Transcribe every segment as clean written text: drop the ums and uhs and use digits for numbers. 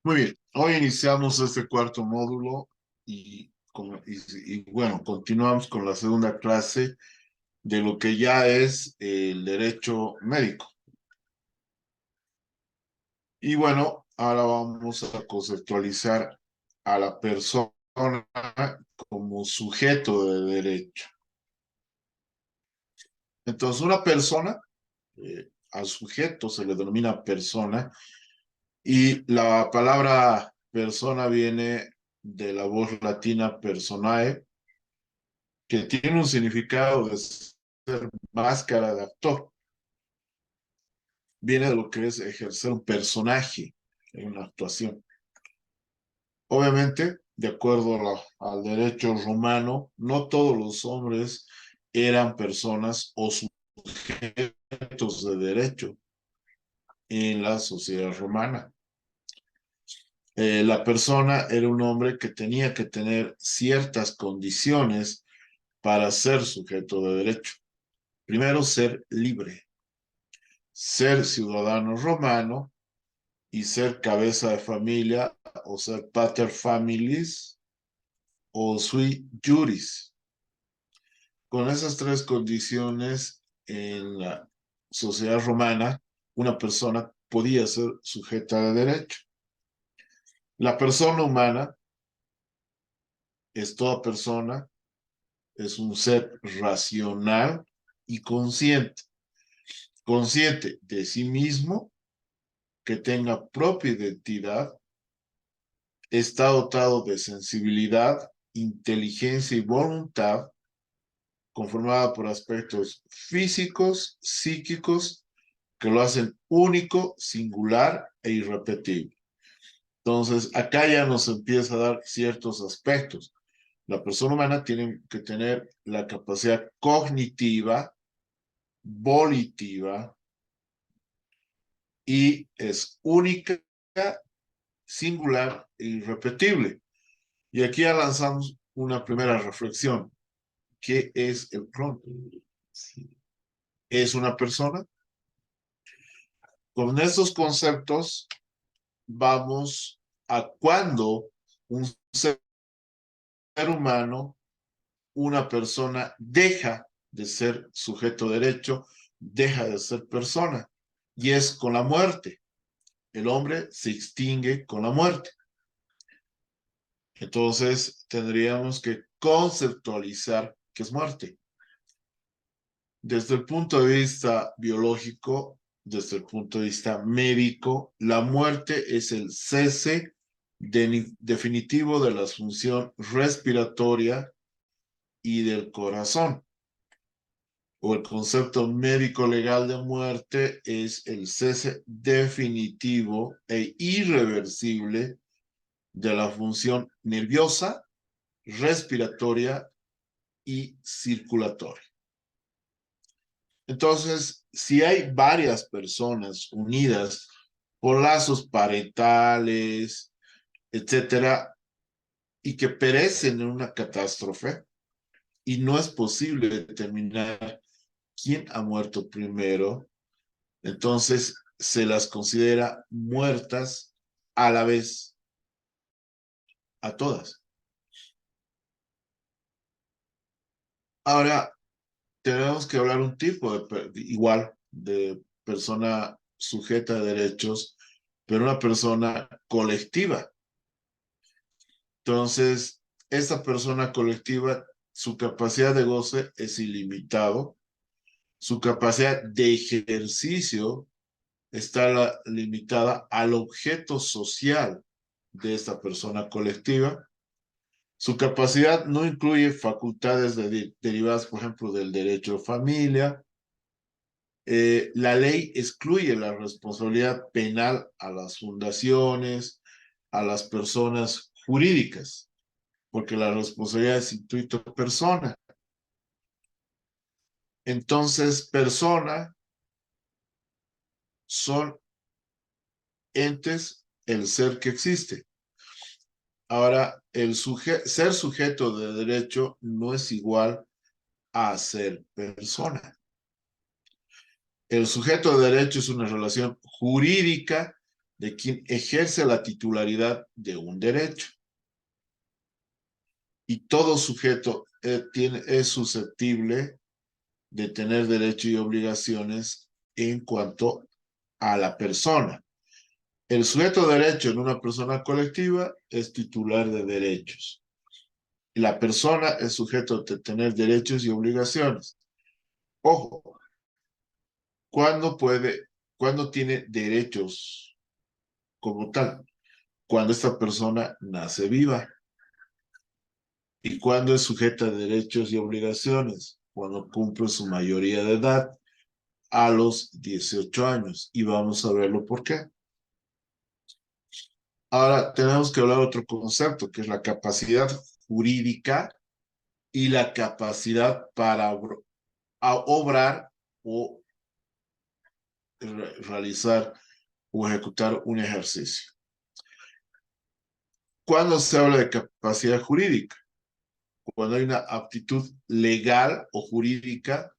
Muy bien, hoy iniciamos este cuarto módulo bueno, continuamos con la segunda clase de lo que ya es el derecho médico. Y bueno, ahora vamos a conceptualizar a la persona como sujeto de derecho. Entonces, una persona, al sujeto se le denomina persona y la palabra persona viene de la voz latina personae, que tiene un significado de ser máscara de actor. Viene de lo que es ejercer un personaje en una actuación. Obviamente, de acuerdo al derecho romano, no todos los hombres eran personas o sujetos de derecho en la sociedad romana. La persona era un hombre que tenía que tener ciertas condiciones para ser sujeto de derecho. Primero, ser libre, ser ciudadano romano y ser cabeza de familia o ser pater familias o sui juris. Con esas tres condiciones en la sociedad romana, una persona podía ser sujeta de derecho. La persona humana es toda persona, es un ser racional y consciente, consciente de sí mismo, que tenga propia identidad, está dotado de sensibilidad, inteligencia y voluntad, conformada por aspectos físicos, psíquicos, que lo hacen único, singular e irrepetible. Entonces, acá ya nos empieza a dar ciertos aspectos. La persona humana tiene que tener la capacidad cognitiva, volitiva, y es única, singular e irrepetible. Y aquí ya lanzamos una primera reflexión. ¿Qué es el clon? ¿Es una persona? Con estos conceptos vamos a cuando un ser humano, una persona, deja de ser sujeto de derecho, deja de ser persona, y es con la muerte. El hombre se extingue con la muerte. Entonces tendríamos que conceptualizar qué es muerte. Desde el punto de vista biológico, desde el punto de vista médico, la muerte es el cese definitivo de la función respiratoria y del corazón. O el concepto médico legal de muerte es el cese definitivo e irreversible de la función nerviosa, respiratoria y circulatoria. Entonces, si hay varias personas unidas por lazos parentales, etcétera, y que perecen en una catástrofe, y no es posible determinar quién ha muerto primero, entonces se las considera muertas a la vez, a todas. Ahora, tenemos que hablar un tipo igual de persona sujeta de derechos, pero una persona colectiva. Entonces, esta persona colectiva, su capacidad de goce es ilimitado, su capacidad de ejercicio está limitada al objeto social de esta persona colectiva. Su capacidad no incluye facultades derivadas, por ejemplo, del derecho de familia. La ley excluye la responsabilidad penal a las fundaciones, a las personas jurídicas, porque la responsabilidad es intuito persona. Entonces, persona son entes, el ser que existe. Ahora, ser sujeto de derecho no es igual a ser persona. El sujeto de derecho es una relación jurídica de quien ejerce la titularidad de un derecho. Y todo sujeto es susceptible de tener derechos y obligaciones en cuanto a la persona. El sujeto de derecho en una persona colectiva es titular de derechos. La persona es sujeto de tener derechos y obligaciones. Ojo, ¿cuándo tiene derechos como tal? Cuando esta persona nace viva. ¿Y cuándo es sujeta de derechos y obligaciones? Cuando cumple su mayoría de edad a los 18 años. Y vamos a verlo por qué. Ahora tenemos que hablar de otro concepto, que es la capacidad jurídica y la capacidad para obrar o realizar o ejecutar un ejercicio. ¿Cuándo se habla de capacidad jurídica? Cuando hay una aptitud legal o jurídica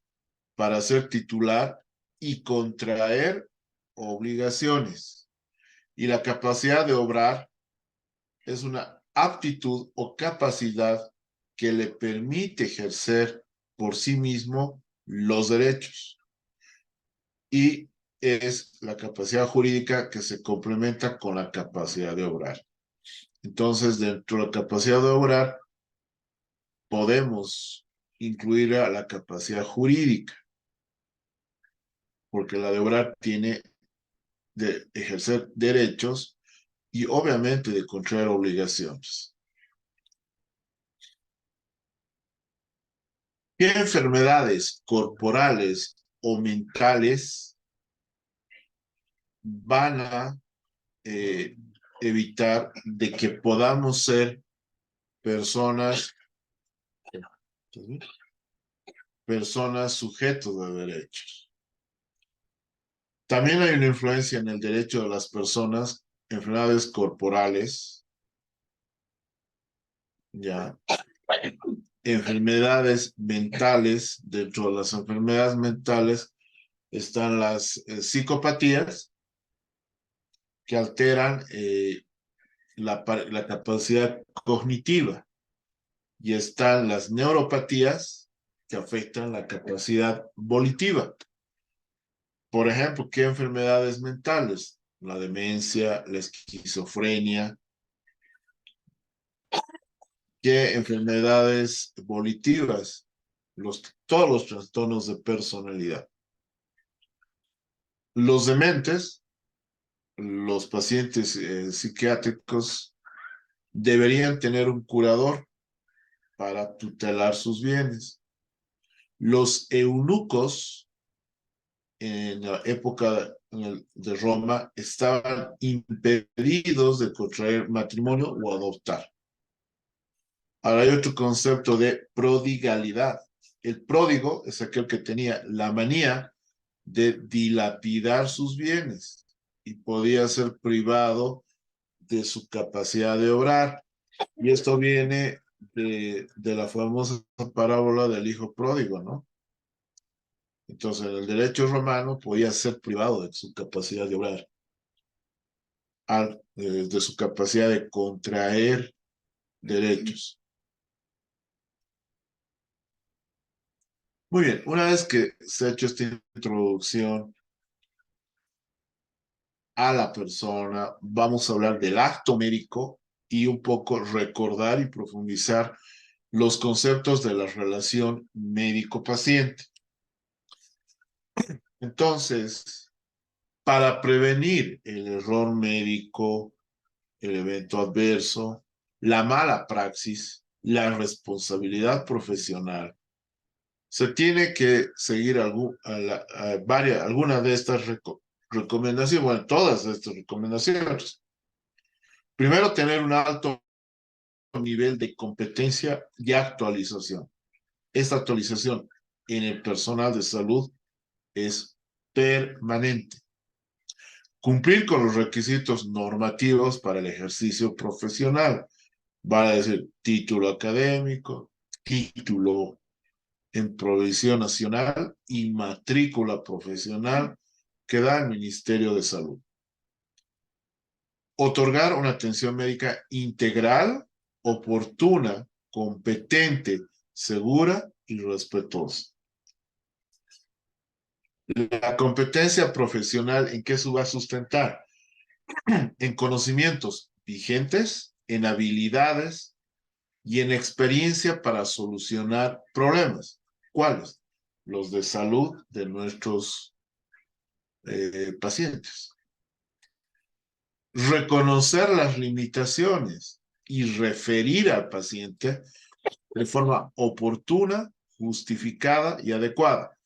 para ser titular y contraer obligaciones. Y la capacidad de obrar es una aptitud o capacidad que le permite ejercer por sí mismo los derechos. Y es la capacidad jurídica que se complementa con la capacidad de obrar. Entonces, dentro de la capacidad de obrar, podemos incluir a la capacidad jurídica, porque la de obrar tiene de ejercer derechos y obviamente de contraer obligaciones. ¿Qué enfermedades corporales o mentales van a eh, evitar de que podamos ser personas, personas sujetos de derechos? También hay una influencia en el derecho de las personas, enfermedades corporales, ya, enfermedades mentales. Dentro de las enfermedades mentales están las psicopatías que alteran la capacidad cognitiva, y están las neuropatías que afectan la capacidad volitiva. Por ejemplo, ¿qué enfermedades mentales? La demencia, la esquizofrenia. ¿Qué enfermedades volitivas? Todos los trastornos de personalidad. Los dementes, los pacientes psiquiátricos, deberían tener un curador para tutelar sus bienes. Los eunucos en la época de Roma estaban impedidos de contraer matrimonio o adoptar. Ahora hay otro concepto de prodigalidad. El pródigo es aquel que tenía la manía de dilapidar sus bienes y podía ser privado de su capacidad de obrar. Y esto viene de la famosa parábola del hijo pródigo, ¿no? Entonces, el derecho romano podía ser privado de su capacidad de obrar, de su capacidad de contraer derechos. Muy bien, una vez que se ha hecho esta introducción a la persona, vamos a hablar del acto médico y un poco recordar y profundizar los conceptos de la relación médico-paciente. Entonces, para prevenir el error médico, el evento adverso, la mala praxis, la responsabilidad profesional, se tiene que seguir algunas de estas recomendaciones, bueno, todas estas recomendaciones. Primero, tener un alto nivel de competencia y actualización. Esta actualización en el personal de salud es permanente. Cumplir con los requisitos normativos para el ejercicio profesional. Van a decir título académico, título en provisión nacional y matrícula profesional que da el Ministerio de Salud. Otorgar una atención médica integral, oportuna, competente, segura y respetuosa. La competencia profesional, ¿en qué se va a sustentar? En conocimientos vigentes, en habilidades y en experiencia para solucionar problemas. ¿Cuáles? Los de salud de nuestros pacientes. Reconocer las limitaciones y referir al paciente de forma oportuna, justificada y adecuada.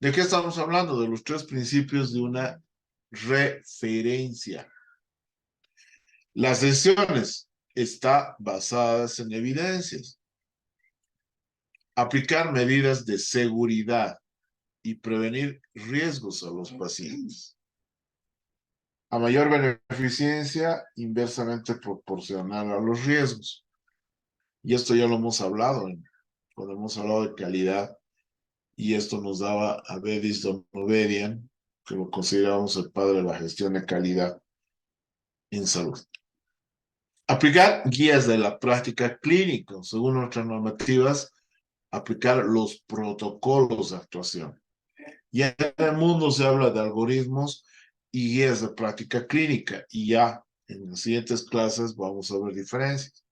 ¿De qué estamos hablando? De los 3 principios de una referencia. Las decisiones están basadas en evidencias. Aplicar medidas de seguridad y prevenir riesgos a los pacientes. A mayor beneficencia, inversamente proporcional a los riesgos. Y esto ya lo hemos hablado cuando hemos hablado de calidad, y esto nos daba a Bedis Donovedian, que lo consideramos el padre de la gestión de calidad en salud. Aplicar guías de la práctica clínica, según nuestras normativas, aplicar los protocolos de actuación. Ya en el mundo se habla de algoritmos y guías de práctica clínica, y ya en las siguientes clases vamos a ver diferencias.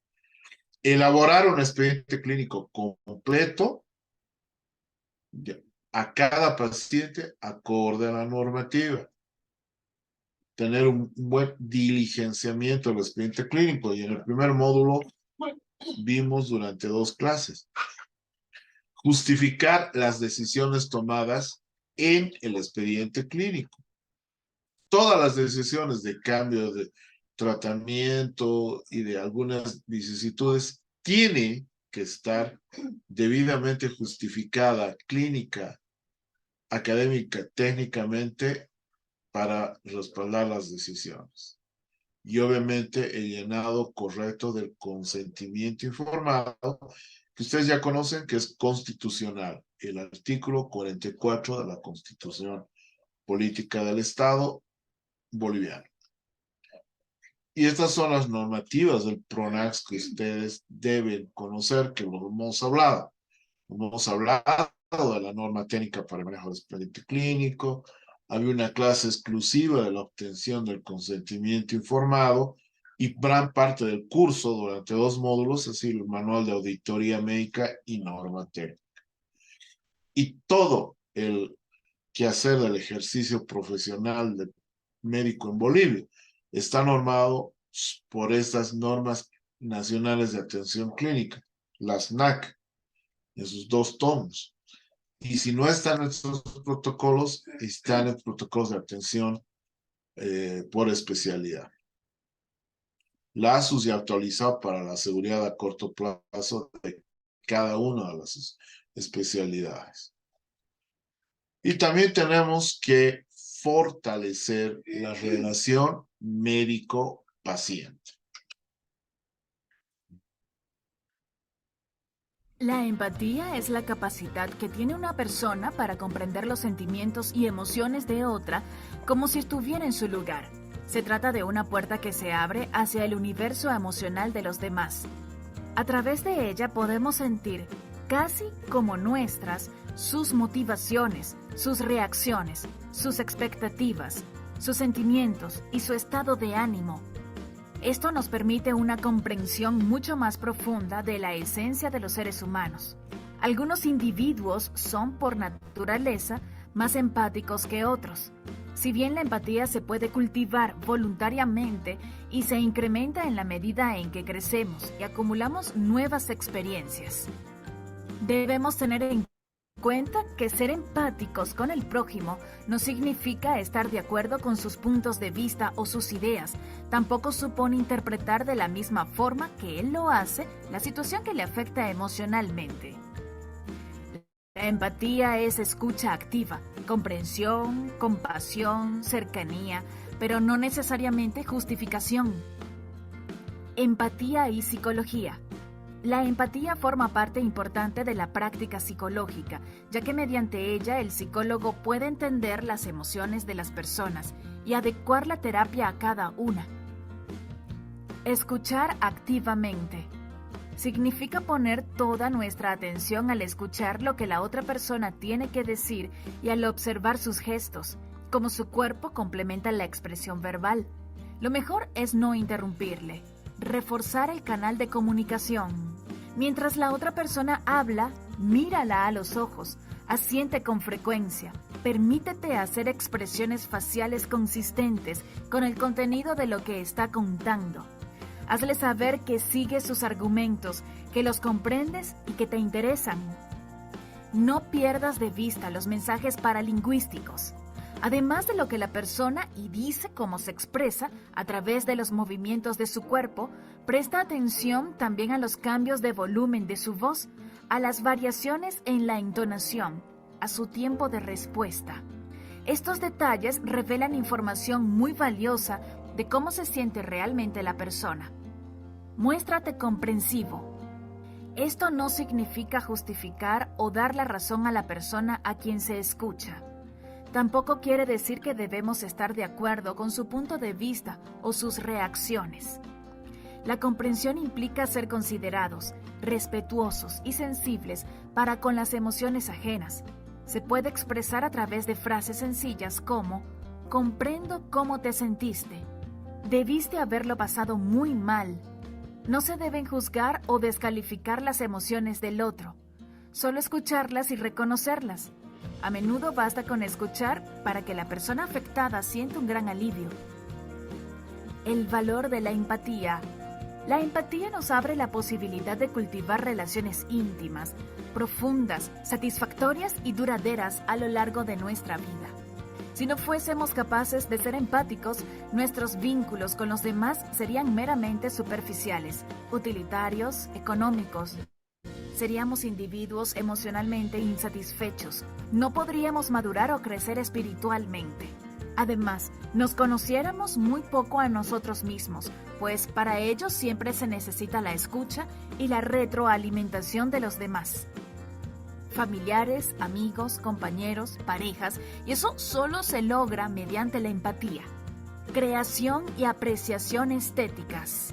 Elaborar un expediente clínico completo a cada paciente acorde a la normativa. Tener un buen diligenciamiento del expediente clínico, y en el primer módulo vimos durante 2 clases. Justificar las decisiones tomadas en el expediente clínico. Todas las decisiones de cambio de tratamiento y de algunas vicisitudes tiene que estar debidamente justificada clínica, académica, técnicamente, para respaldar las decisiones. Y obviamente el llenado correcto del consentimiento informado, que ustedes ya conocen, que es constitucional, el artículo 44 de la Constitución Política del Estado boliviano. Y estas son las normativas del PRONAX que ustedes deben conocer, que lo hemos hablado. Hemos hablado de la norma técnica para el manejo del expediente clínico. Había una clase exclusiva de la obtención del consentimiento informado, y gran parte del curso durante 2 módulos, así el manual de auditoría médica y norma técnica. Y todo el quehacer del ejercicio profesional de médico en Bolivia está normado por estas normas nacionales de atención clínica, las NAC, en sus 2 tomos. Y si no están estos protocolos, están en protocolos de atención por especialidad. La ASUS ya actualizado para la seguridad a corto plazo de cada una de las especialidades. Y también tenemos que fortalecer la relación médico-paciente. La empatía es la capacidad que tiene una persona para comprender los sentimientos y emociones de otra como si estuviera en su lugar. Se trata de una puerta que se abre hacia el universo emocional de los demás. A través de ella podemos sentir, casi como nuestras, sus motivaciones, sus reacciones, sus expectativas, sus sentimientos y su estado de ánimo. Esto nos permite una comprensión mucho más profunda de la esencia de los seres humanos. Algunos individuos son por naturaleza más empáticos que otros. Si bien la empatía se puede cultivar voluntariamente y se incrementa en la medida en que crecemos y acumulamos nuevas experiencias, debemos tener en cuenta que ser empáticos con el prójimo no significa estar de acuerdo con sus puntos de vista o sus ideas. Tampoco supone interpretar de la misma forma que él lo hace la situación que le afecta emocionalmente. La empatía es escucha activa, comprensión, compasión, cercanía, pero no necesariamente justificación. Empatía y psicología. La empatía forma parte importante de la práctica psicológica, ya que mediante ella el psicólogo puede entender las emociones de las personas y adecuar la terapia a cada una. Escuchar activamente. Significa poner toda nuestra atención al escuchar lo que la otra persona tiene que decir y al observar sus gestos, cómo su cuerpo complementa la expresión verbal. Lo mejor es no interrumpirle, reforzar el canal de comunicación. Mientras la otra persona habla, mírala a los ojos, asiente con frecuencia, permítete hacer expresiones faciales consistentes con el contenido de lo que está contando. Hazle saber que sigues sus argumentos, que los comprendes y que te interesan. No pierdas de vista los mensajes paralingüísticos. Además de lo que la persona y dice cómo se expresa a través de los movimientos de su cuerpo, presta atención también a los cambios de volumen de su voz, a las variaciones en la entonación, a su tiempo de respuesta. Estos detalles revelan información muy valiosa de cómo se siente realmente la persona. Muéstrate comprensivo. Esto no significa justificar o dar la razón a la persona a quien se escucha. Tampoco quiere decir que debemos estar de acuerdo con su punto de vista o sus reacciones. La comprensión implica ser considerados, respetuosos y sensibles para con las emociones ajenas. Se puede expresar a través de frases sencillas como: comprendo cómo te sentiste. Debiste haberlo pasado muy mal. No se deben juzgar o descalificar las emociones del otro, solo escucharlas y reconocerlas. A menudo basta con escuchar para que la persona afectada sienta un gran alivio. El valor de la empatía. La empatía nos abre la posibilidad de cultivar relaciones íntimas, profundas, satisfactorias y duraderas a lo largo de nuestra vida. Si no fuésemos capaces de ser empáticos, nuestros vínculos con los demás serían meramente superficiales, utilitarios, económicos. Seríamos individuos emocionalmente insatisfechos. No podríamos madurar o crecer espiritualmente. Además, nos conociéramos muy poco a nosotros mismos, pues para ello siempre se necesita la escucha y la retroalimentación de los demás. Familiares, amigos, compañeros, parejas, y eso solo se logra mediante la empatía. Creación y apreciación estéticas.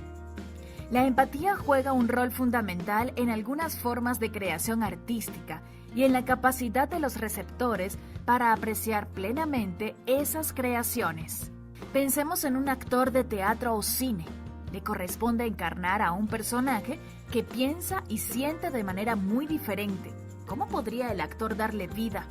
La empatía juega un rol fundamental en algunas formas de creación artística y en la capacidad de los receptores para apreciar plenamente esas creaciones. Pensemos en un actor de teatro o cine. Le corresponde encarnar a un personaje que piensa y siente de manera muy diferente. ¿Cómo podría el actor darle vida,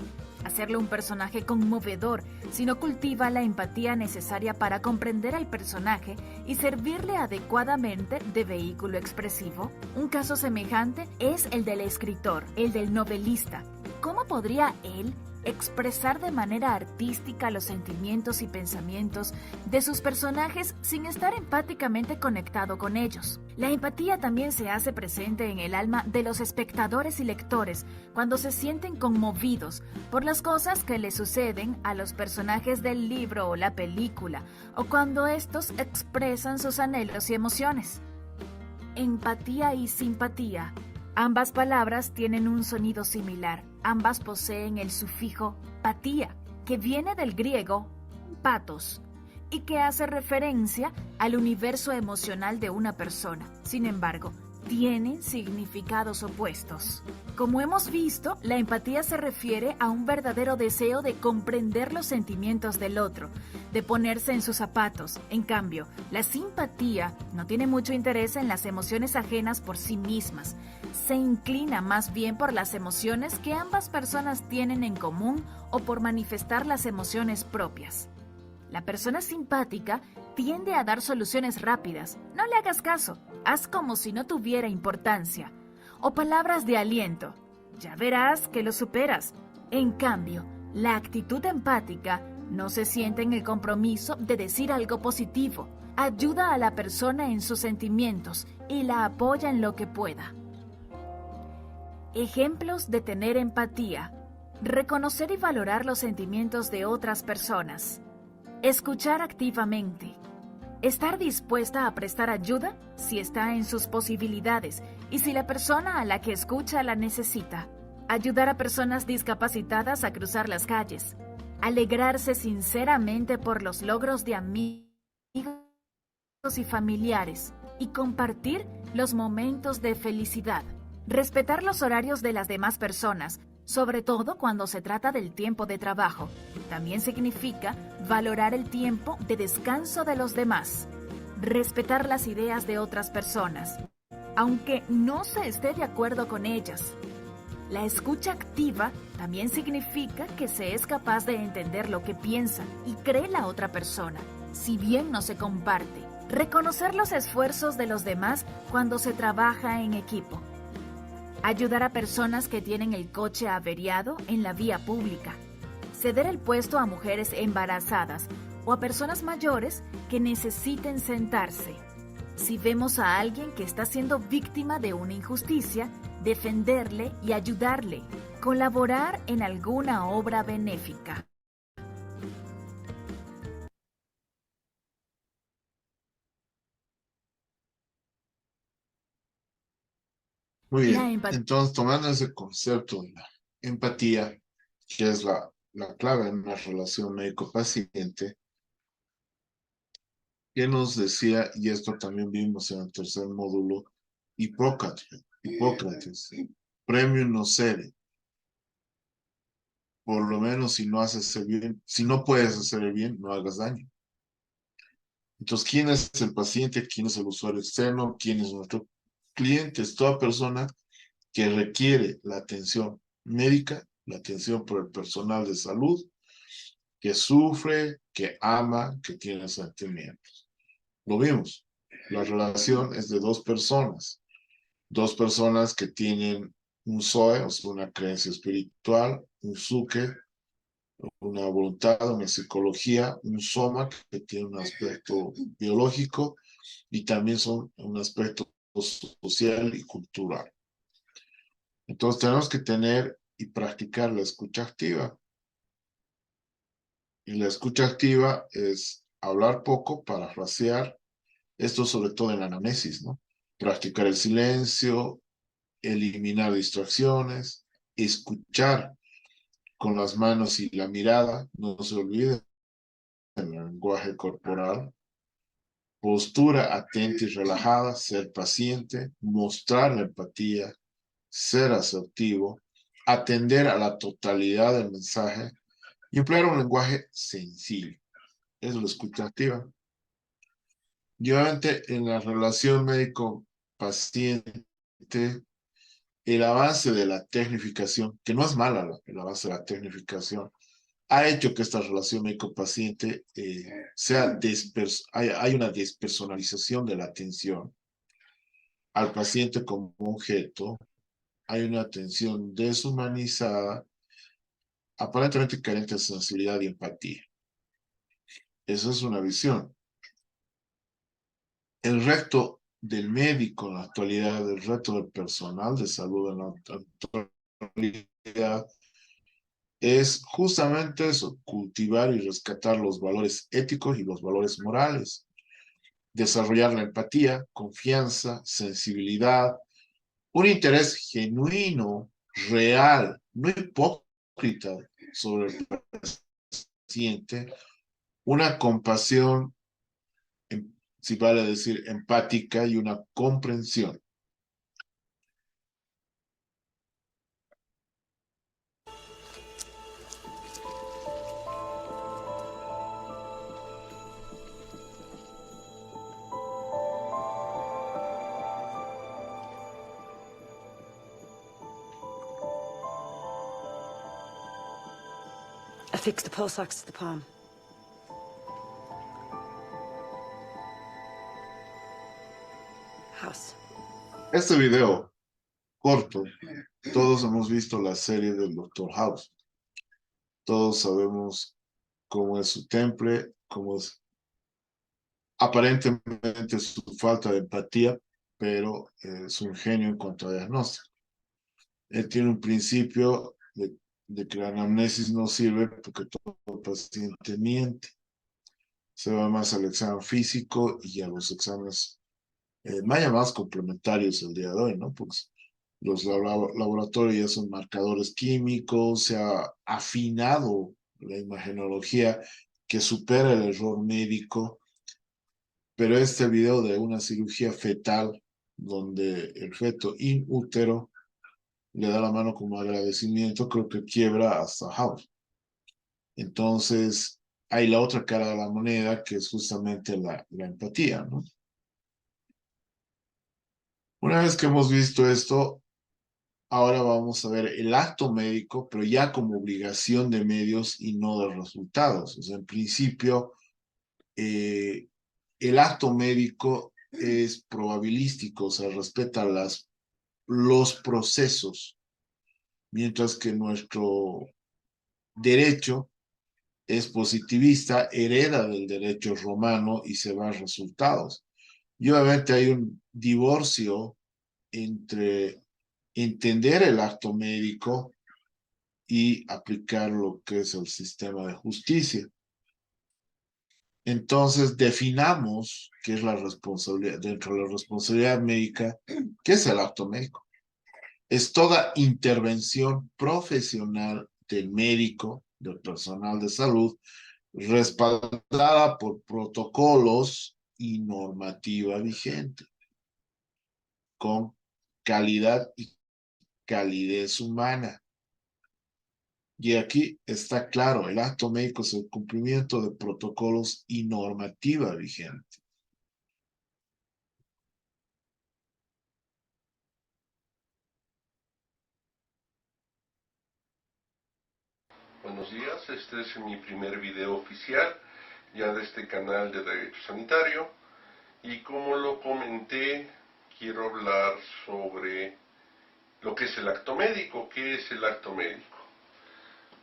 hacerle un personaje conmovedor, si no cultiva la empatía necesaria para comprender al personaje y servirle adecuadamente de vehículo expresivo? Un caso semejante es el del escritor, el del novelista. ¿Cómo podría él expresar de manera artística los sentimientos y pensamientos de sus personajes sin estar empáticamente conectado con ellos? La empatía también se hace presente en el alma de los espectadores y lectores cuando se sienten conmovidos por las cosas que le suceden a los personajes del libro o la película, o cuando estos expresan sus anhelos y emociones. Empatía y simpatía. Ambas palabras tienen un sonido similar. Ambas poseen el sufijo patía, que viene del griego patos, y que hace referencia al universo emocional de una persona. Sin embargo, tienen significados opuestos. Como hemos visto, la empatía se refiere a un verdadero deseo de comprender los sentimientos del otro, de ponerse en sus zapatos. En cambio, la simpatía no tiene mucho interés en las emociones ajenas por sí mismas. Se inclina más bien por las emociones que ambas personas tienen en común o por manifestar las emociones propias. La persona simpática tiende a dar soluciones rápidas. No le hagas caso, haz como si no tuviera importancia. O palabras de aliento. Ya verás que lo superas. En cambio, la actitud empática no se siente en el compromiso de decir algo positivo. Ayuda a la persona en sus sentimientos y la apoya en lo que pueda. Ejemplos de tener empatía. Reconocer y valorar los sentimientos de otras personas. Escuchar activamente. Estar dispuesta a prestar ayuda si está en sus posibilidades y si la persona a la que escucha la necesita. Ayudar a personas discapacitadas a cruzar las calles. Alegrarse sinceramente por los logros de amigos y familiares. y compartir los momentos de felicidad. Respetar los horarios de las demás personas, sobre todo cuando se trata del tiempo de trabajo, también significa valorar el tiempo de descanso de los demás. Respetar las ideas de otras personas, aunque no se esté de acuerdo con ellas. La escucha activa también significa que se es capaz de entender lo que piensa y cree la otra persona, si bien no se comparte. Reconocer los esfuerzos de los demás cuando se trabaja en equipo. Ayudar a personas que tienen el coche averiado en la vía pública. Ceder el puesto a mujeres embarazadas o a personas mayores que necesiten sentarse. Si vemos a alguien que está siendo víctima de una injusticia, defenderle y ayudarle. Colaborar en alguna obra benéfica. Muy La bien. empatía. Entonces, tomando ese concepto de la empatía, que es la clave en una relación médico-paciente, que nos decía, y esto también vimos en el tercer módulo, Hipócrates, premium nocere. Por lo menos si no haces el bien, si no puedes hacer el bien, no hagas daño. Entonces, ¿quién es el paciente? ¿Quién es el usuario externo? ¿Quién es nuestro cliente? Es toda persona que requiere la atención médica, la atención por el personal de salud, que sufre, que ama, que tiene sentimientos. Lo vimos. La relación es de dos personas que tienen un Zoe, o sea, una creencia espiritual, un Suke, una voluntad, una psicología, un Soma que tiene un aspecto biológico y también son un aspecto social y cultural. Entonces tenemos que tener y practicar la escucha activa. Y la escucha activa es hablar poco, parafrasear, esto sobre todo en la anamnesis, ¿no? Practicar el silencio, eliminar distracciones, escuchar con las manos y la mirada, no se olvide el lenguaje corporal, postura atenta y relajada, ser paciente, mostrar la empatía, ser asertivo, atender a la totalidad del mensaje y emplear un lenguaje sencillo. Eso es la escucha activa. Y obviamente en la relación médico-paciente, el avance de la tecnificación, que no es mala el avance de la tecnificación, ha hecho que esta relación médico-paciente hay una despersonalización de la atención al paciente como objeto, hay una atención deshumanizada, aparentemente carente de sensibilidad y empatía. Esa es una visión. El reto del médico en la actualidad, el reto del personal de salud en la actualidad, es justamente eso, cultivar y rescatar los valores éticos y los valores morales, desarrollar la empatía, confianza, sensibilidad, un interés genuino, real, no hipócrita sobre el paciente, una compasión, si vale decir, empática y una comprensión. Affix the pulse ox to the palm. House. Este video corto, todos hemos visto la serie del Dr. House. Todos sabemos cómo es su temple, cómo es aparentemente su falta de empatía, pero es un genio en cuanto a diagnóstico. Él tiene un principio de que la anamnesis no sirve porque todo paciente miente. Se va más al examen físico y a los exámenes más llamados complementarios el día de hoy, ¿no? Pues los laboratorios ya son marcadores químicos, se ha afinado la imagenología que supera el error médico pero este video de una cirugía fetal donde el feto in útero le da la mano como agradecimiento, creo que quiebra hasta House. Entonces, hay la otra cara de la moneda, que es justamente la empatía, ¿no? Una vez que hemos visto esto, ahora vamos a ver el acto médico, pero ya como obligación de medios y no de resultados. O sea, en principio, el acto médico es probabilístico, o sea, respeta los procesos, mientras que nuestro derecho es positivista, hereda del derecho romano y se va a resultados. Y obviamente hay un divorcio entre entender el acto médico y aplicar lo que es el sistema de justicia. Entonces, definamos qué es la responsabilidad, dentro de la responsabilidad médica, qué es el acto médico. Es toda intervención profesional del médico, del personal de salud, respaldada por protocolos y normativa vigente, con calidad y calidez humana. Y aquí está claro, el acto médico es el cumplimiento de protocolos y normativa vigente. Buenos días, este es mi primer video oficial ya de este canal de Derecho Sanitario y como lo comenté, quiero hablar sobre lo que es el acto médico. ¿Qué es el acto médico?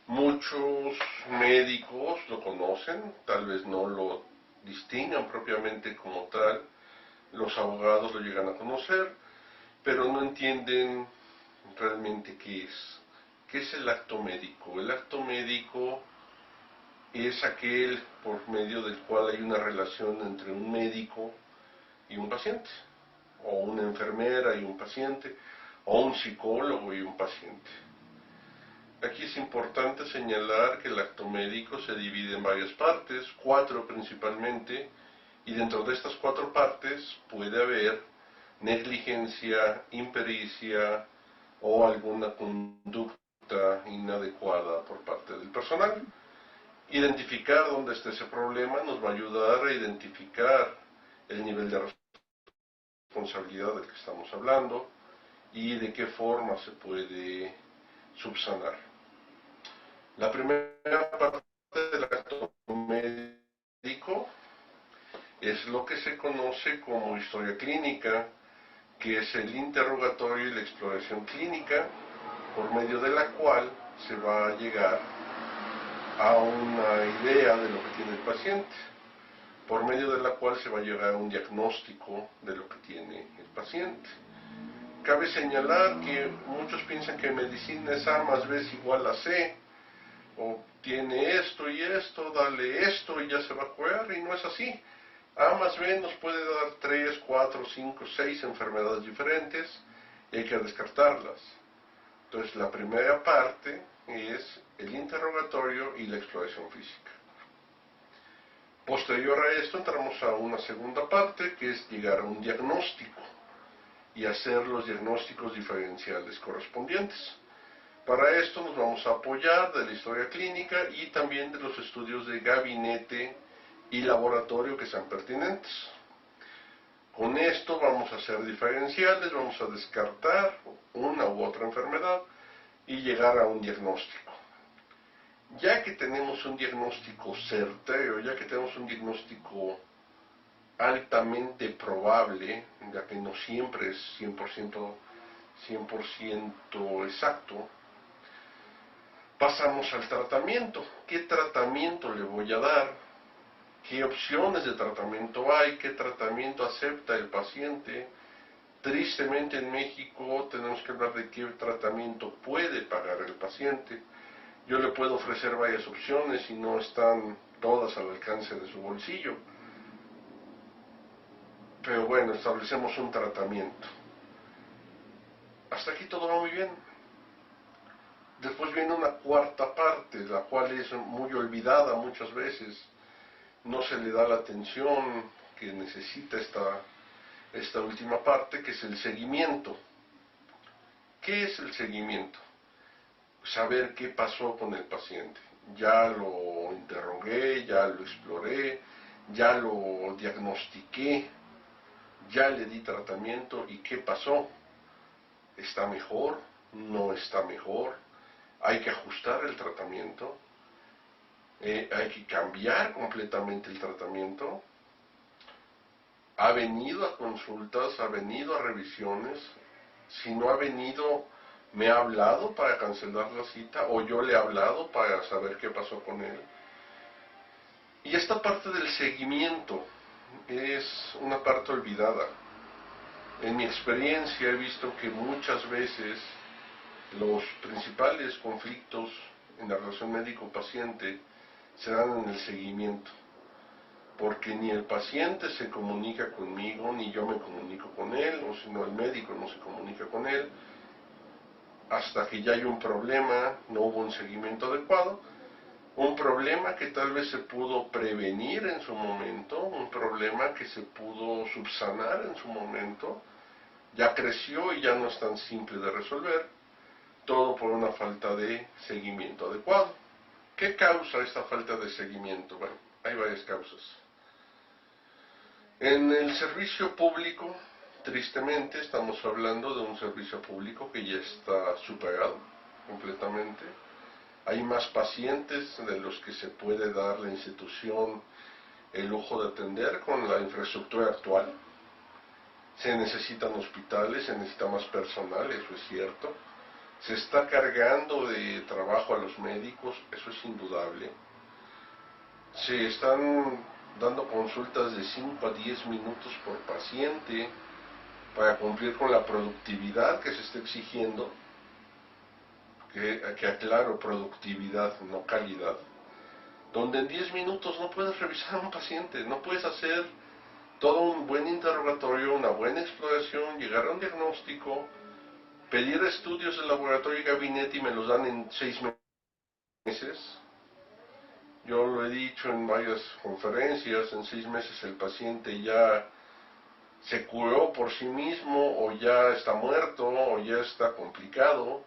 Muchos médicos lo conocen, tal vez no lo distingan propiamente como tal, los abogados lo llegan a conocer, pero no entienden realmente qué es. ¿Qué es el acto médico? El acto médico es aquel por medio del cual hay una relación entre un médico y un paciente, o una enfermera y un paciente, o un psicólogo y un paciente. Aquí es importante señalar que el acto médico se divide en varias partes, 4 principalmente, y dentro de estas 4 partes puede haber negligencia, impericia o alguna conducta inadecuada por parte del personal. Identificar dónde está ese problema nos va a ayudar a identificar el nivel de responsabilidad del que estamos hablando y de qué forma se puede subsanar. La primera parte del acto médico es lo que se conoce como historia clínica, que es el interrogatorio y la exploración clínica, por medio de la cual se va a llegar a una idea de lo que tiene el paciente, por medio de la cual se va a llegar a un diagnóstico de lo que tiene el paciente. Cabe señalar que muchos piensan que medicina es A más B es igual a C, o tiene esto y esto, dale esto y ya se va a curar, y no es así. A más B nos puede dar 3, 4, 5, 6 enfermedades diferentes y hay que descartarlas. Entonces la primera parte es el interrogatorio y la exploración física. Posterior a esto entramos a una segunda parte, que es llegar a un diagnóstico y hacer los diagnósticos diferenciales correspondientes. Para esto nos vamos a apoyar de la historia clínica y también de los estudios de gabinete y laboratorio que sean pertinentes. Con esto vamos a hacer diferenciales, vamos a descartar una u otra enfermedad y llegar a un diagnóstico. Ya que tenemos un diagnóstico certero, ya que tenemos un diagnóstico altamente probable, ya que no siempre es 100% exacto, pasamos al tratamiento. ¿Qué tratamiento le voy a dar? ¿Qué opciones de tratamiento hay? ¿Qué tratamiento acepta el paciente? Tristemente en México tenemos que hablar de qué tratamiento puede pagar el paciente. Yo le puedo ofrecer varias opciones y no están todas al alcance de su bolsillo. Pero bueno, establecemos un tratamiento. Hasta aquí todo va muy bien. Después viene una cuarta parte, la cual es muy olvidada muchas veces. No se le da la atención que necesita esta última parte, que es el seguimiento. ¿Qué es el seguimiento? Saber qué pasó con el paciente. Ya lo interrogué, ya lo exploré, ya lo diagnostiqué, ya le di tratamiento y qué pasó. ¿Está mejor? ¿No está mejor? Hay que ajustar el tratamiento, hay que cambiar completamente el tratamiento. Ha venido a consultas, ha venido a revisiones. Si no ha venido, me ha hablado para cancelar la cita o yo le he hablado para saber qué pasó con él. Y esta parte del seguimiento es una parte olvidada. En mi experiencia he visto que muchas veces los principales conflictos en la relación médico-paciente se dan en el seguimiento, porque ni el paciente se comunica conmigo, ni yo me comunico con él, o si no el médico no se comunica con él, hasta que ya hay un problema, no hubo un seguimiento adecuado, un problema que tal vez se pudo prevenir en su momento, un problema que se pudo subsanar en su momento, ya creció y ya no es tan simple de resolver, todo por una falta de seguimiento adecuado. ¿Qué causa esta falta de seguimiento? Bueno, hay varias causas. En el servicio público, tristemente, estamos hablando de un servicio público que ya está superado completamente. Hay más pacientes de los que se puede dar la institución el lujo de atender con la infraestructura actual. Se necesitan hospitales, se necesita más personal, eso es cierto. Se está cargando de trabajo a los médicos, eso es indudable. Se están dando consultas de 5 a 10 minutos por paciente para cumplir con la productividad que se está exigiendo, que aclaro, productividad, no calidad, donde en 10 minutos no puedes revisar a un paciente, no puedes hacer todo un buen interrogatorio, una buena exploración, llegar a un diagnóstico, pedir estudios de laboratorio y gabinete y me los dan en 6 meses. Yo lo he dicho en varias conferencias, en 6 meses el paciente ya se curó por sí mismo, o ya está muerto, o ya está complicado,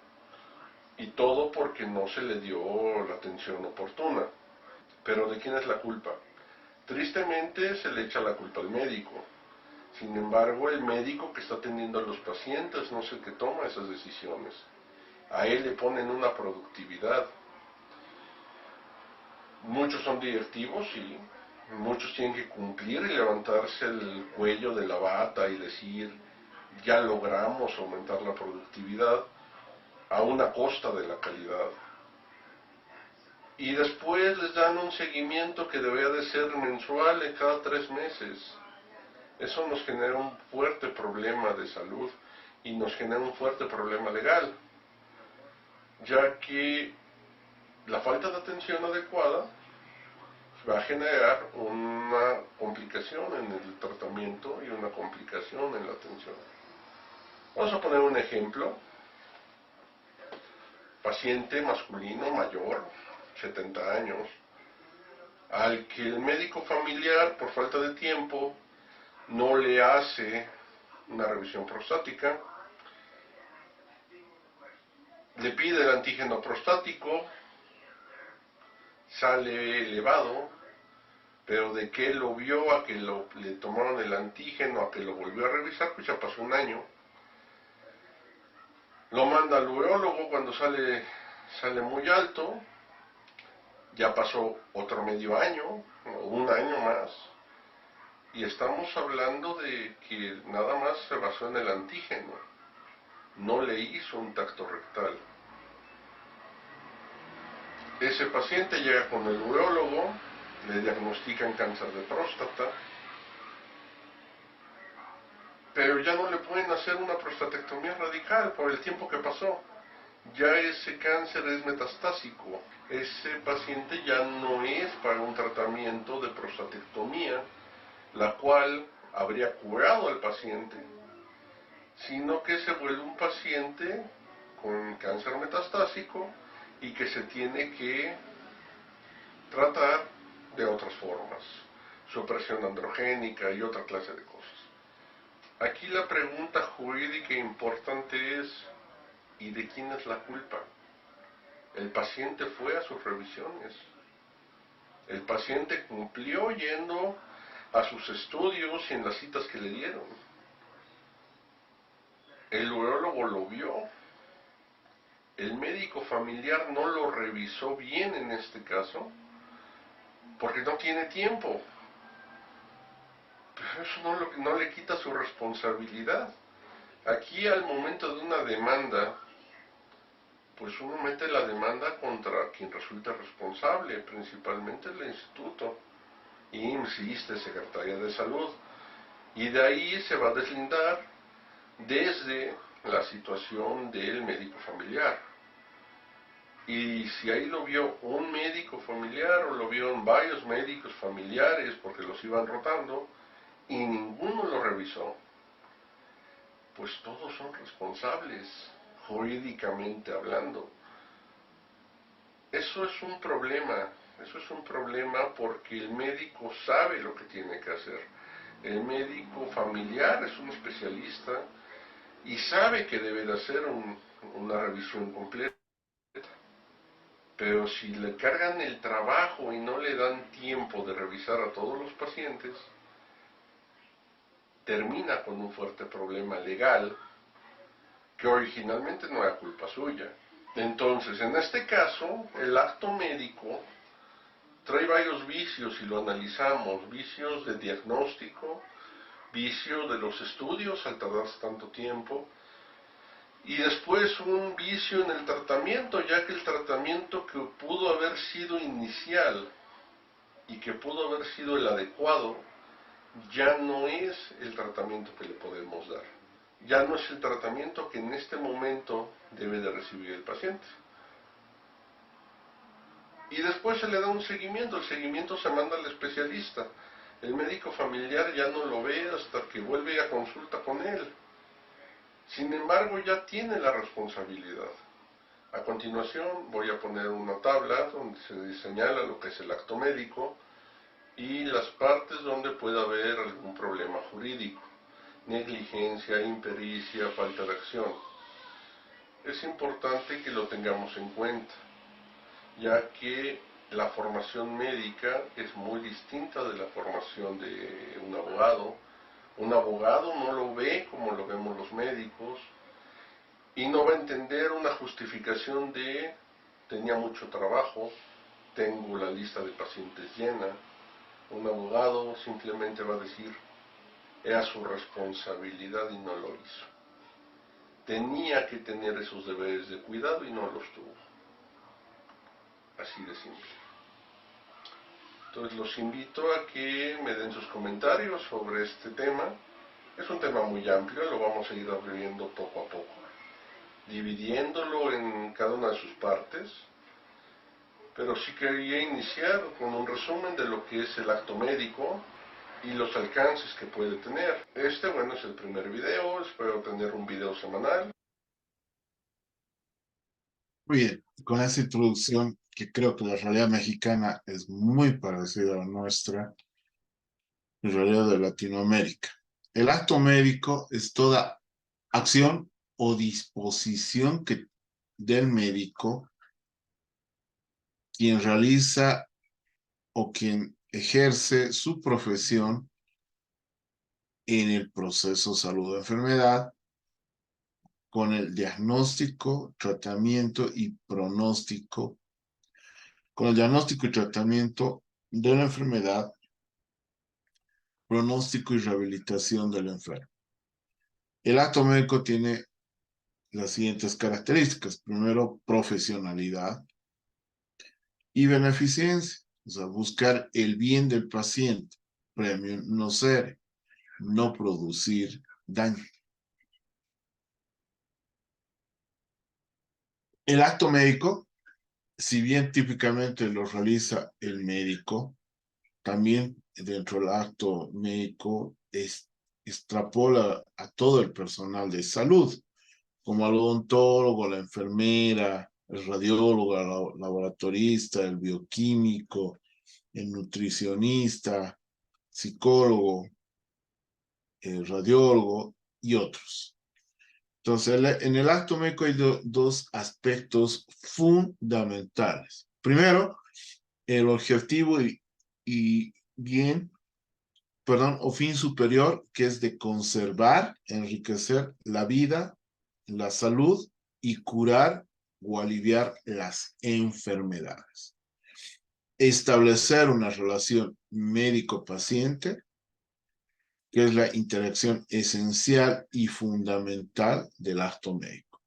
y todo porque no se le dio la atención oportuna. Pero ¿de quién es la culpa? Tristemente se le echa la culpa al médico. Sin embargo, el médico que está atendiendo a los pacientes no es el que toma esas decisiones. A él le ponen una productividad. Muchos son directivos, sí. Muchos tienen que cumplir y levantarse el cuello de la bata y decir, ya logramos aumentar la productividad a una costa de la calidad. Y después les dan un seguimiento que debería de ser mensual de cada 3 meses. Eso nos genera un fuerte problema de salud y nos genera un fuerte problema legal, ya que la falta de atención adecuada va a generar una complicación en el tratamiento y una complicación en la atención. Vamos a poner un ejemplo. Paciente masculino mayor, 70 años, al que el médico familiar, por falta de tiempo, no le hace una revisión prostática, le pide el antígeno prostático, sale elevado, pero de que lo vio a que le tomaron el antígeno, a que lo volvió a revisar, pues ya pasó un año. Lo manda al urólogo cuando sale muy alto, ya pasó otro medio año, o un año más, y estamos hablando de que nada más se basó en el antígeno, no le hizo un tacto rectal. Ese paciente llega con el urólogo, le diagnostican cáncer de próstata, pero ya no le pueden hacer una prostatectomía radical por el tiempo que pasó. Ya ese cáncer es metastásico. Ese paciente ya no es para un tratamiento de prostatectomía, la cual habría curado al paciente, sino que se vuelve un paciente con cáncer metastásico y que se tiene que tratar de otras formas. supresión androgénica y otra clase de cosas. Aquí la pregunta jurídica importante es, ¿y de quién es la culpa? El paciente fue a sus revisiones. El paciente cumplió yendo a sus estudios y en las citas que le dieron. El urólogo lo vio. El médico familiar no lo revisó bien en este caso, porque no tiene tiempo. Pero eso no le quita su responsabilidad. Aquí al momento de una demanda, pues uno mete la demanda contra quien resulta responsable, principalmente el instituto, IMSS, ISSSTE, Secretaría de Salud, y de ahí se va a deslindar desde la situación del médico familiar. Y si ahí lo vio un médico familiar o lo vieron varios médicos familiares porque los iban rotando y ninguno lo revisó, pues todos son responsables, jurídicamente hablando. Eso es un problema porque el médico sabe lo que tiene que hacer. El médico familiar es un especialista y sabe que debe de hacer una revisión completa. Pero si le cargan el trabajo y no le dan tiempo de revisar a todos los pacientes, termina con un fuerte problema legal que originalmente no era culpa suya. Entonces, en este caso, el acto médico trae varios vicios y lo analizamos, vicios de diagnóstico, vicios de los estudios al tardarse tanto tiempo, y después un vicio en el tratamiento, ya que el tratamiento que pudo haber sido inicial y que pudo haber sido el adecuado, ya no es el tratamiento que le podemos dar. Ya no es el tratamiento que en este momento debe de recibir el paciente. Y después se le da un seguimiento, el seguimiento se manda al especialista. El médico familiar ya no lo ve hasta que vuelve a consulta con él. Sin embargo, ya tiene la responsabilidad. A continuación voy a poner una tabla donde se señala lo que es el acto médico y las partes donde puede haber algún problema jurídico, negligencia, impericia, falta de acción. Es importante que lo tengamos en cuenta, ya que la formación médica es muy distinta de la formación de un abogado. Un abogado no lo ve como lo vemos los médicos y no va a entender una justificación de tenía mucho trabajo, tengo la lista de pacientes llena. Un abogado simplemente va a decir, era su responsabilidad y no lo hizo. Tenía que tener esos deberes de cuidado y no los tuvo. Así de simple. Entonces los invito a que me den sus comentarios sobre este tema. Es un tema muy amplio, lo vamos a ir abriendo poco a poco, dividiéndolo en cada una de sus partes. Pero sí quería iniciar con un resumen de lo que es el acto médico y los alcances que puede tener. Bueno, es el primer video, espero tener un video semanal. Muy bien, con esa introducción que creo que la realidad mexicana es muy parecida a la nuestra, en realidad de Latinoamérica. El acto médico es toda acción o disposición del médico quien realiza o quien ejerce su profesión en el proceso salud-enfermedad con el diagnóstico, tratamiento y pronóstico, con el diagnóstico y tratamiento de la enfermedad, pronóstico y rehabilitación del enfermo. El acto médico tiene las siguientes características. Primero, profesionalidad y beneficencia, o sea, buscar el bien del paciente, premio nocere, no producir daño. El acto médico, si bien típicamente lo realiza el médico, también dentro del acto médico extrapola a todo el personal de salud, como al odontólogo, la enfermera, el radiólogo, el laboratorista, el bioquímico, el nutricionista, psicólogo, radiólogo y otros. Entonces, en el acto médico hay dos aspectos fundamentales. Primero, el objetivo y bien, perdón, o fin superior, que es de conservar, enriquecer la vida, la salud y curar o aliviar las enfermedades. Establecer una relación médico-paciente, que es la interacción esencial y fundamental del acto médico.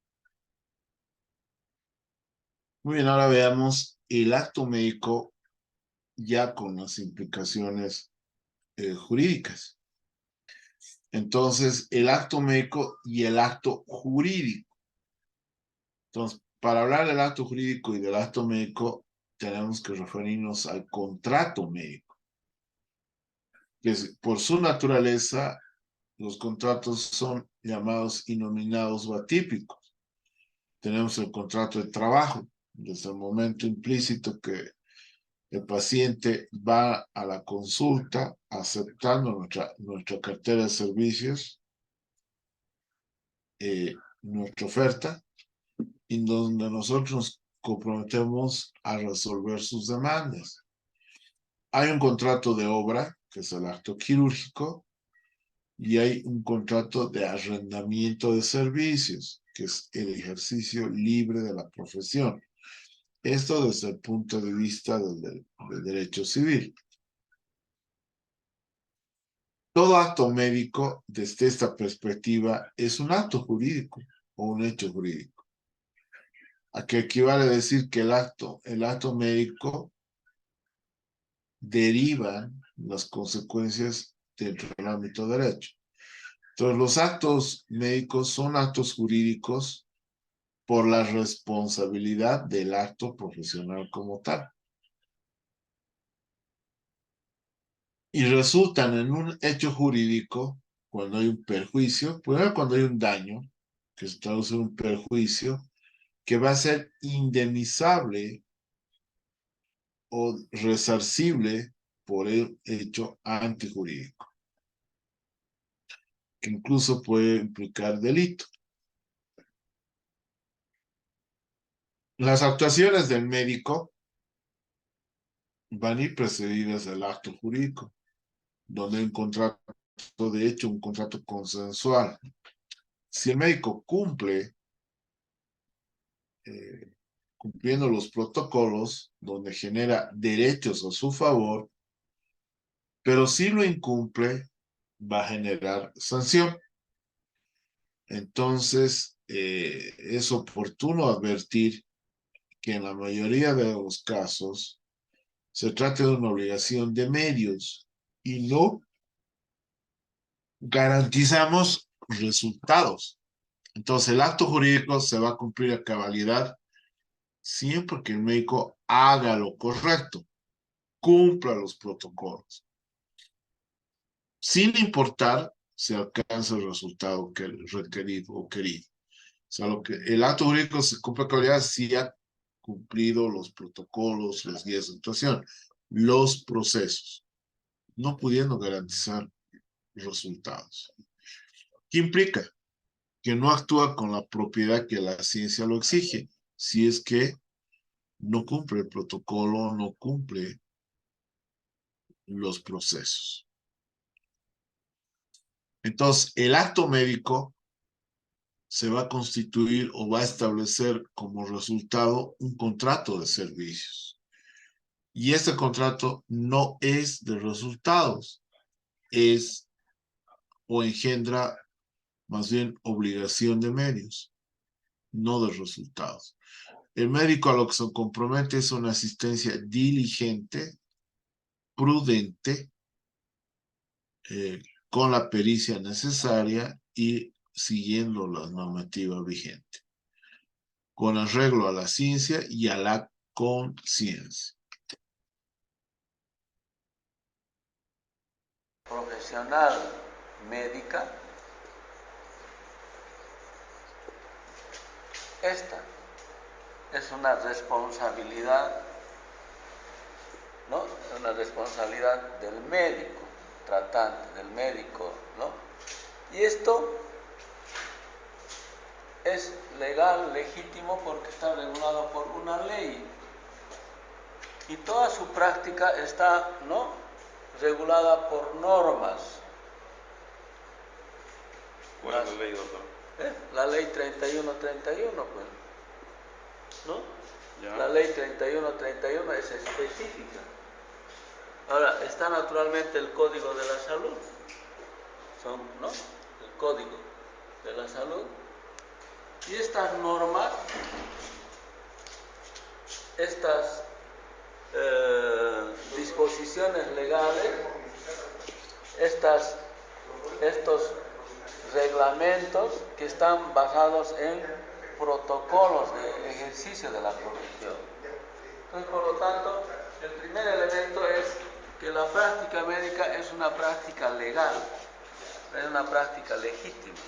Muy bien, ahora veamos el acto médico ya con las implicaciones jurídicas. Entonces, el acto médico y el acto jurídico. Entonces, para hablar del acto jurídico y del acto médico, tenemos que referirnos al contrato médico, que es, por su naturaleza, los contratos son llamados inominados o atípicos. Tenemos el contrato de trabajo, desde el momento implícito que el paciente va a la consulta aceptando nuestra cartera de servicios, nuestra oferta, en donde nosotros nos comprometemos a resolver sus demandas. Hay un contrato de obra, que es el acto quirúrgico, y hay un contrato de arrendamiento de servicios, que es el ejercicio libre de la profesión. Esto desde el punto de vista del derecho civil. Todo acto médico, desde esta perspectiva, es un acto jurídico o un hecho jurídico. A que equivale a decir que el acto médico derivan las consecuencias dentro del ámbito de derecho. Entonces, los actos médicos son actos jurídicos por la responsabilidad del acto profesional como tal. Y resultan en un hecho jurídico cuando hay un perjuicio, primero cuando hay un daño, que se traduce en un perjuicio, que va a ser indemnizable o resarcible por el hecho antijurídico, que incluso puede implicar delito. Las actuaciones del médico van a ir precedidas del acto jurídico, donde hay un contrato, de hecho, un contrato consensual. Si el médico cumpliendo los protocolos, donde genera derechos a su favor, pero si lo incumple, va a generar sanción. Entonces, es oportuno advertir que en la mayoría de los casos se trata de una obligación de medios y no garantizamos resultados. Entonces, el acto jurídico se va a cumplir a cabalidad siempre que el médico haga lo correcto, cumpla los protocolos, sin importar si alcanza el resultado requerido o querido. O sea, el acto jurídico se cumple a cabalidad si ha cumplido los protocolos, las guías de actuación, los procesos, no pudiendo garantizar resultados. ¿Qué implica? Que no actúa con la propiedad que la ciencia lo exige, si es que no cumple el protocolo, no cumple los procesos. Entonces, el acto médico se va a constituir o va a establecer como resultado un contrato de servicios. Y este contrato no es de resultados, es o engendra más bien obligación de medios, no de resultados. El médico a lo que se compromete es una asistencia diligente, prudente, con la pericia necesaria y siguiendo la normativa vigente, con arreglo a la ciencia y a la conciencia. Profesional médica, esta es una responsabilidad, ¿no? Una responsabilidad del médico. tratante, del médico, ¿no? Y esto es legal, legítimo, porque está regulado por una ley. Y toda su práctica está, ¿no?, regulada por normas. ¿Cuál es la ley, doctor? La ley 3131, pues, ¿no? Ya. La ley 3131 es específica. Ahora, está naturalmente el Código de la Salud, ¿no? El Código de la Salud. Y estas normas, estas disposiciones legales, estos reglamentos que están basados en protocolos de ejercicio de la profesión. Entonces, por lo tanto, el primer elemento es que la práctica médica es una práctica legal, es una práctica legítima,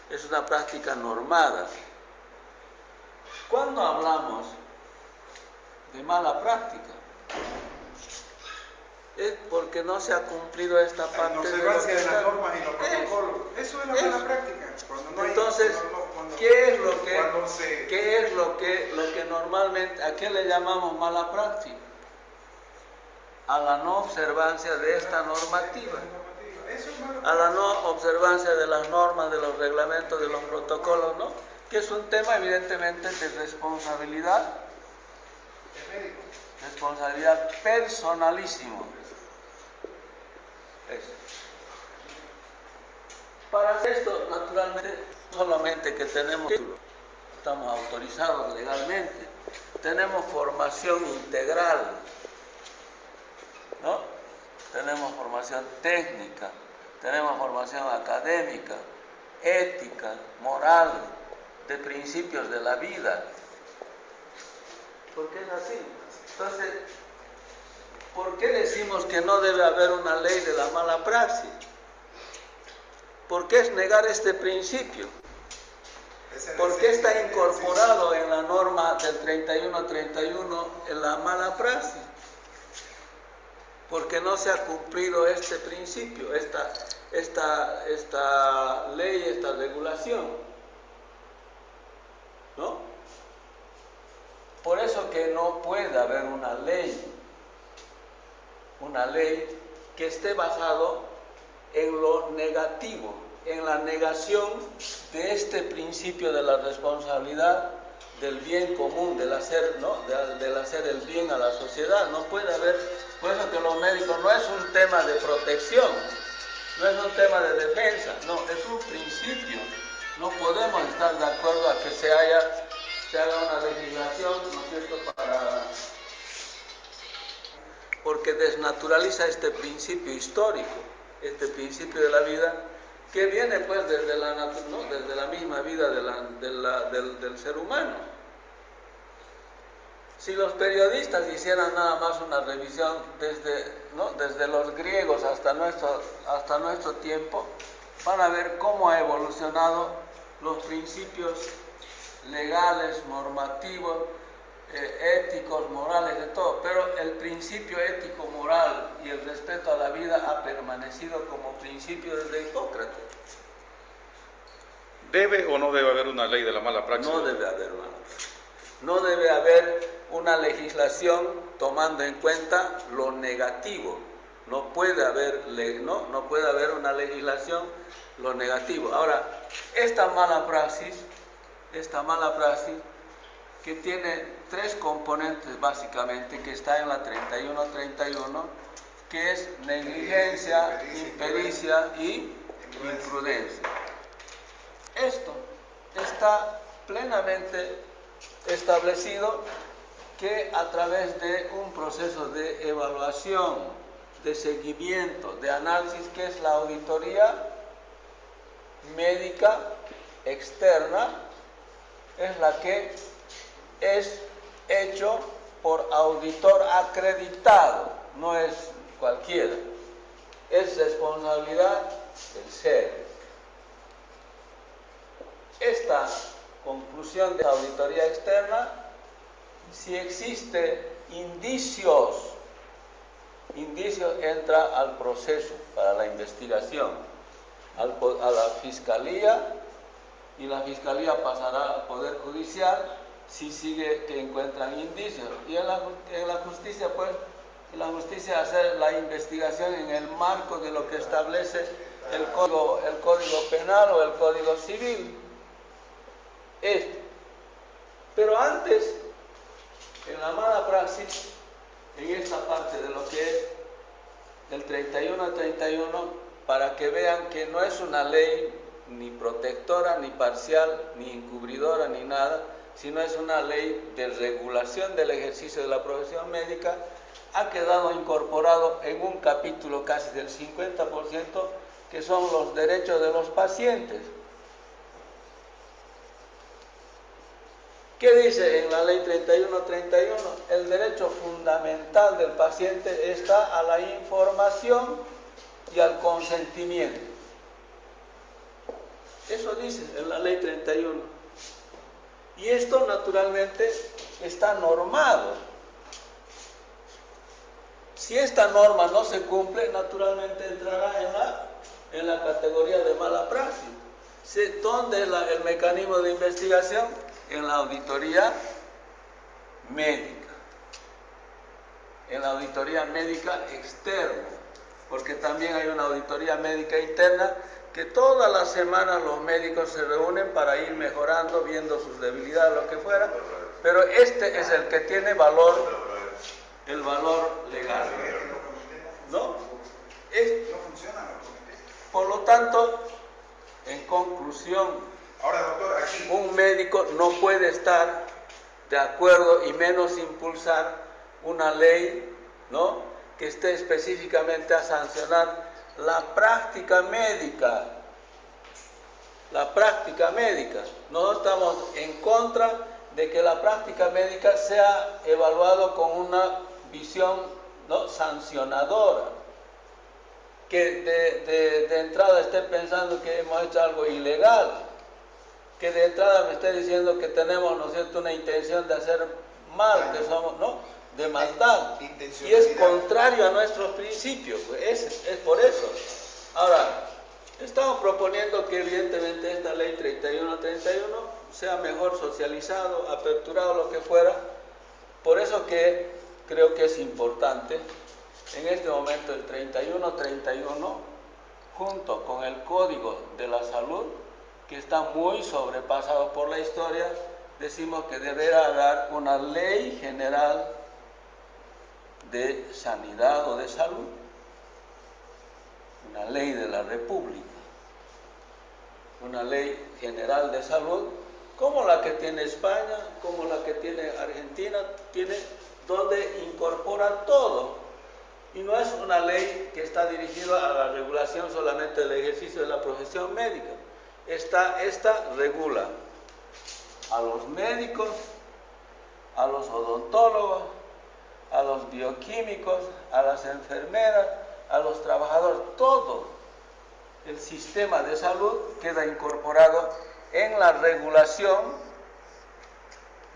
es una práctica normada. Cuando hablamos de mala práctica, es porque no se ha cumplido esta parte la observancia de las normas y los protocolos. Eso es la mala práctica. Cuando no hay, entonces, cuando ¿qué es lo que, cuando se... qué es lo que normalmente, a qué le llamamos mala práctica? A la no observancia de esta normativa, a la no observancia de las normas, de los reglamentos, de los protocolos, ¿no? Que es un tema evidentemente de responsabilidad personalísimo. Eso. Para hacer esto, naturalmente, solamente que tenemos título, estamos autorizados legalmente, tenemos formación integral, ¿no? Tenemos formación técnica, tenemos formación académica, ética, moral, de principios de la vida. ¿Por qué es así? Entonces, ¿por qué decimos que no debe haber una ley de la mala praxis? ¿Por qué es negar este principio? ¿Por qué está incorporado en la norma del 3131 en la mala praxis? Porque no se ha cumplido este principio, esta ley, esta regulación, ¿no? Por eso que no puede haber una ley que esté basado en lo negativo, en la negación de este principio de la responsabilidad, del bien común, del hacer, ¿no?, del hacer el bien a la sociedad. No puede haber, por eso que los médicos no es un tema de protección, no es un tema de defensa, no, es un principio. No podemos estar de acuerdo a que se haga una legislación, ¿no es cierto?, porque desnaturaliza este principio histórico, este principio de la vida, que viene pues desde la misma vida del ser humano. Si los periodistas hicieran nada más una revisión desde los griegos hasta nuestro tiempo, van a ver cómo ha evolucionado los principios legales, normativos, éticos, morales, de todo, pero el principio ético, moral y el respeto a la vida ha permanecido como principio desde Hipócrates. ¿Debe o no debe haber una ley de la mala praxis? No debe haber una. No debe haber una legislación tomando en cuenta lo negativo. No puede haber una legislación lo negativo. Ahora, esta mala praxis que tiene tres componentes básicamente, que está en la 3131, que es negligencia, impericia y imprudencia. Esto está plenamente establecido que a través de un proceso de evaluación, de seguimiento, de análisis, que es la auditoría médica externa, es la que es hecho por auditor acreditado, no es cualquiera, es responsabilidad del SER. Esta conclusión de la auditoría externa, si existe indicios indicio entra al proceso para la investigación, a la fiscalía, y la fiscalía pasará al Poder Judicial si sigue que encuentran indicios. Y en la justicia, pues, la justicia hacer la investigación en el marco de lo que establece el código penal o el Código Civil. Pero antes, en la mala praxis, en esta parte de lo que es del 31 al 31, para que vean que no es una ley ni protectora, ni parcial, ni encubridora, ni nada, sino es una ley de regulación del ejercicio de la profesión médica, ha quedado incorporado en un capítulo casi del 50%, que son los derechos de los pacientes. ¿Qué dice en la ley 3131? El derecho fundamental del paciente está a la información y al consentimiento. Eso dice en la ley 31. Y esto naturalmente está normado. Si esta norma no se cumple, naturalmente entrará en la categoría de mala praxis. ¿Dónde es el mecanismo de investigación? En la auditoría médica. En la auditoría médica externa. Porque también hay una auditoría médica interna que todas las semanas los médicos se reúnen para ir mejorando, viendo sus debilidades, lo que fuera. Pero este es el que tiene valor, el valor legal. ¿No? Por lo tanto, en conclusión, ahora, doctor, aquí, un médico no puede estar de acuerdo y menos impulsar una ley, ¿no?, que esté específicamente a sancionar la práctica médica. La práctica médica. No estamos en contra de que la práctica médica sea evaluado con una visión, ¿no?, sancionadora. Que de entrada esté pensando que hemos hecho algo ilegal. Que de entrada me esté diciendo que tenemos, ¿no es cierto?, una intención de hacer mal, que somos, ¿no?, de maldad. Y es contrario a nuestros principios, pues es por eso. Ahora, estamos proponiendo que evidentemente esta ley 3131 sea mejor socializado, aperturado, lo que fuera. Por eso que creo que es importante, en este momento el 3131, junto con el Código de la Salud, que está muy sobrepasado por la historia, decimos que deberá haber una ley general de sanidad o de salud, una ley de la República, una ley general de salud, como la que tiene España, como la que tiene Argentina, donde incorpora todo. Y no es una ley que está dirigida a la regulación solamente del ejercicio de la profesión médica. Esta regula a los médicos, a los odontólogos, a los bioquímicos, a las enfermeras, a los trabajadores, todo el sistema de salud queda incorporado en la regulación,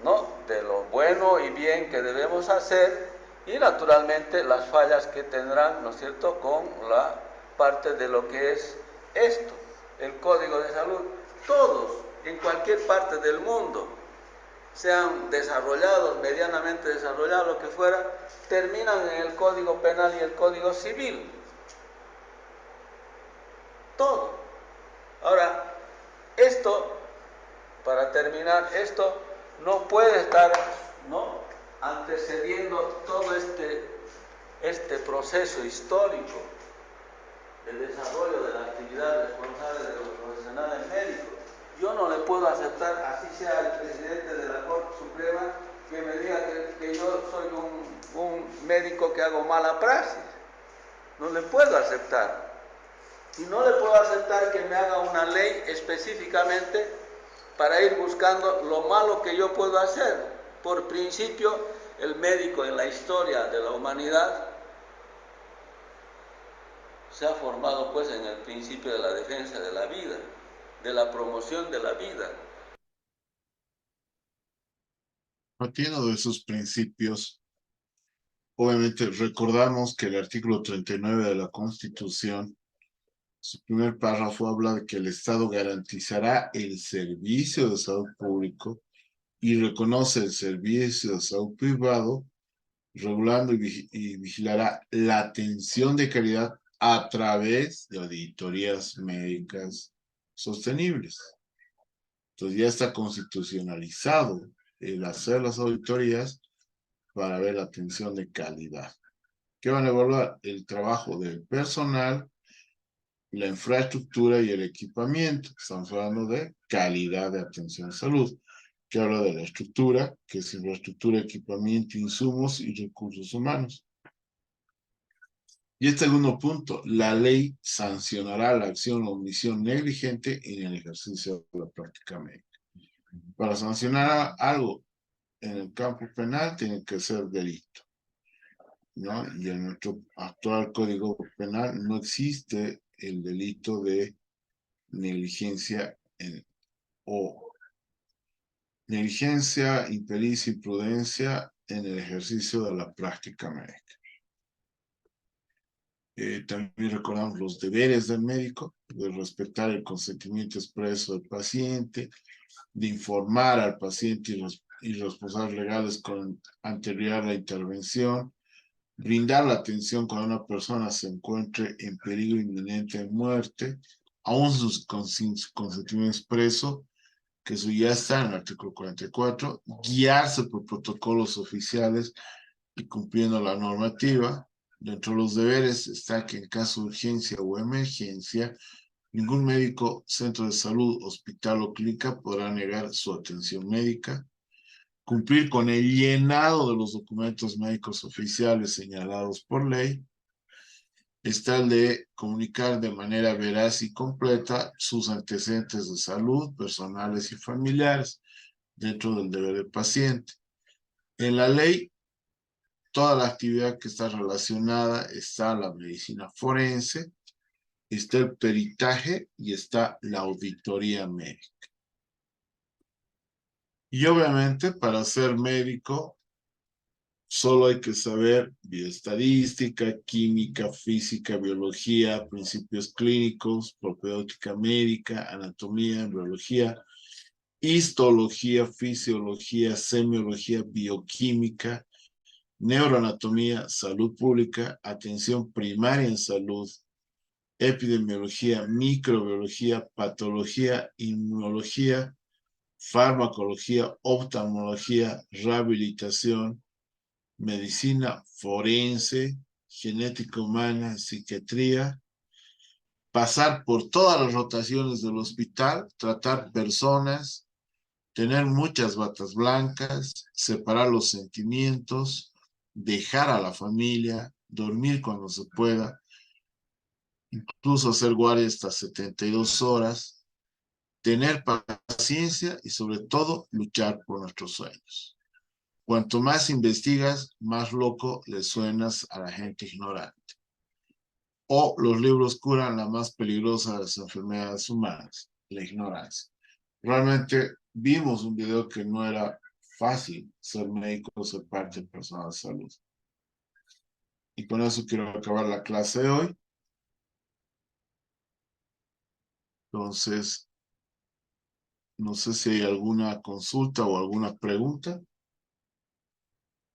¿no?, de lo bueno y bien que debemos hacer, y naturalmente las fallas que tendrán, ¿no es cierto?, con la parte de lo que es esto, el Código de Salud. Todos, en cualquier parte del mundo, sean desarrollados, medianamente desarrollados, lo que fuera, terminan en el Código Penal y el Código Civil. Todo. Ahora, esto, para terminar, esto no puede estar, ¿no?, antecediendo todo este proceso histórico de desarrollo de la actividad responsable de los profesionales médicos. Yo no le puedo aceptar, así sea el presidente de la Corte Suprema, que me diga que yo soy un médico que hago mala praxis. No le puedo aceptar. Y no le puedo aceptar que me haga una ley específicamente para ir buscando lo malo que yo puedo hacer. Por principio, el médico en la historia de la humanidad se ha formado pues en el principio de la defensa de la vida, de la promoción de la vida. Partiendo de esos principios, obviamente recordamos que el artículo 39 de la Constitución, su primer párrafo habla de que el Estado garantizará el servicio de salud público y reconoce el servicio de salud privado, regulando y vigilará la atención de calidad a través de auditorías médicas sostenibles. Entonces ya está constitucionalizado el hacer las auditorías para ver la atención de calidad. ¿Qué van a evaluar? El trabajo del personal, la infraestructura y el equipamiento. Estamos hablando de calidad de atención de salud, que habla de la estructura, que es infraestructura, equipamiento, insumos y recursos humanos. Y el segundo punto, la ley sancionará la acción o omisión negligente en el ejercicio de la práctica médica. Para sancionar algo en el campo penal tiene que ser delito, ¿no? Y en nuestro actual Código Penal no existe el delito de negligencia o negligencia, impericia y imprudencia en el ejercicio de la práctica médica. También recordamos los deberes del médico, de respetar el consentimiento expreso del paciente, de informar al paciente y responsables legales con anterioridad a la intervención, brindar la atención cuando una persona se encuentre en peligro inminente de muerte, aún sin su consentimiento expreso, que eso ya está en el artículo 44, guiarse por protocolos oficiales y cumpliendo la normativa. Dentro de los deberes está que en caso de urgencia o emergencia, ningún médico, centro de salud, hospital o clínica podrá negar su atención médica. Cumplir con el llenado de los documentos médicos oficiales señalados por ley. Está el de comunicar de manera veraz y completa sus antecedentes de salud, personales y familiares, dentro del deber del paciente. En la ley, toda la actividad que está relacionada está la medicina forense, está el peritaje y está la auditoría médica. Y obviamente para ser médico solo hay que saber bioestadística, química, física, biología, principios clínicos, propedéutica médica, anatomía, embriología, histología, fisiología, semiología, bioquímica, neuroanatomía, salud pública, atención primaria en salud, epidemiología, microbiología, patología, inmunología, farmacología, oftalmología, rehabilitación, medicina forense, genética humana, psiquiatría, pasar por todas las rotaciones del hospital, tratar personas, tener muchas batas blancas, separar los sentimientos, dejar a la familia, dormir cuando se pueda, incluso hacer guardia hasta 72 horas, tener paciencia y sobre todo luchar por nuestros sueños. Cuanto más investigas, más loco le suenas a la gente ignorante. O los libros curan la más peligrosa de las enfermedades humanas, la ignorancia. Realmente vimos un video que no era fácil ser médico o ser parte del personal de salud. Y con eso quiero acabar la clase de hoy. Entonces, no sé si hay alguna consulta o alguna pregunta.